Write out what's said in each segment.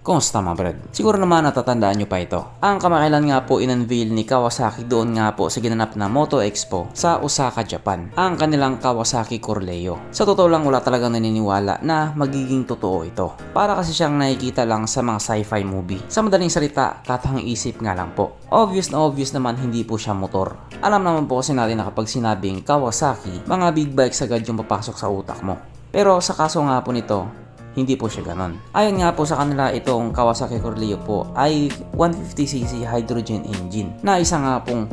Kumusta mga brad? Siguro naman natatandaan nyo pa ito. Ang kamakailan nga po in-unveil ni Kawasaki doon nga po sa ginanap na Moto Expo sa Osaka, Japan. Ang kanilang Kawasaki Corleo. Sa totoo lang wala talagang naniniwala na magiging totoo ito. Para kasi siyang nakikita lang sa mga sci-fi movie. Sa madaling salita, katang isip nga lang po. Obvious na obvious naman hindi po siya motor. Alam naman po kasi natin na kapag sinabing Kawasaki, mga big bikes agad yung papasok sa utak mo. Pero sa kaso nga po nito, hindi po siya ganon. Ayon nga po sa kanila, itong Kawasaki Corleo po ay 150cc hydrogen engine na isa nga pong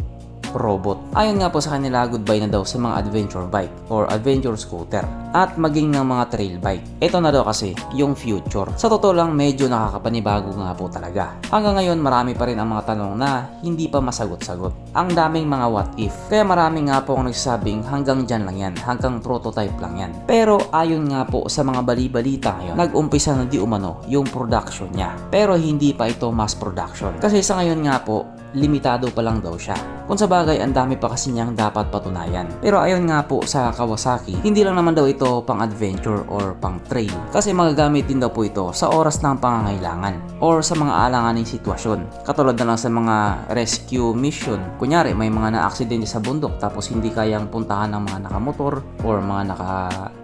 robot. Ayon nga po sa kanila, goodbye na daw sa mga adventure bike or adventure scooter at maging ng mga trail bike. Ito na daw kasi yung future. Sa totoo lang medyo nakakapanibago nga po talaga. Hanggang ngayon marami pa rin ang mga tanong na hindi pa masagot-sagot. Ang daming mga what if. Kaya marami nga po ang nagsasabing hanggang dyan lang yan, hanggang prototype lang yan. Pero ayon nga po sa mga bali-balita ngayon, nag-umpisa na di umano yung production niya. Pero hindi pa ito mass production. Kasi sa ngayon nga po, limitado pa lang daw siya. Kung sa bagay, ang dami pa kasi niyang dapat patunayan. Pero ayon nga po sa Kawasaki, hindi lang naman daw ito pang adventure or pang trail. Kasi magagamit din daw po ito sa oras ng pangangailangan or sa mga alanganing sitwasyon. Katulad na lang sa mga rescue mission. Kunyari, may mga na-aksidente sa bundok tapos hindi kayang puntahan ng mga nakamotor or mga naka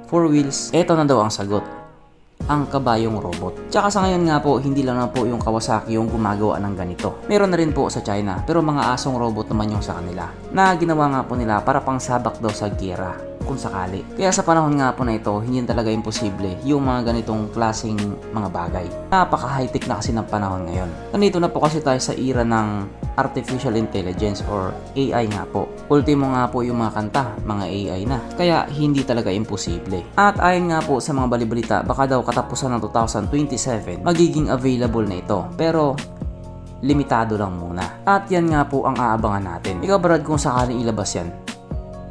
four wheels. Ito na daw ang sagot. Ang kabayong robot. Tsaka sa ngayon nga po, hindi lang na po yung Kawasaki yung gumagawa ng ganito. Meron na rin po sa China, pero mga asong robot naman yung sa kanila. Na ginawa nga po nila para pang sabak daw sa giyera, kung sakali. Kaya sa panahon nga po na ito, hindi talaga imposible yung mga ganitong klaseng mga bagay. Napaka-high-tech na kasi ng panahon ngayon. Nandito na po kasi tayo sa era ng Artificial Intelligence or AI nga po. Ultimo nga po yung mga kanta, mga AI na. Kaya hindi talaga imposible. At ayon nga po sa mga balibalita, baka daw katapusan ng 2027, magiging available na ito. Pero limitado lang muna. At yan nga po ang aabangan natin. Ikaw Brad, kung sakaling ilabas yan,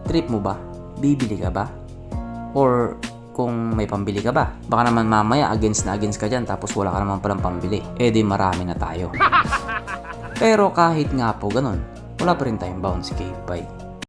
trip mo ba? Bibili ka ba? Or kung may pambili ka ba? Baka naman mamaya against na against ka dyan tapos wala ka naman palang pambili. Eh di marami na tayo. Pero kahit nga po ganun, wala pa rin tayong bounce cave. Bye.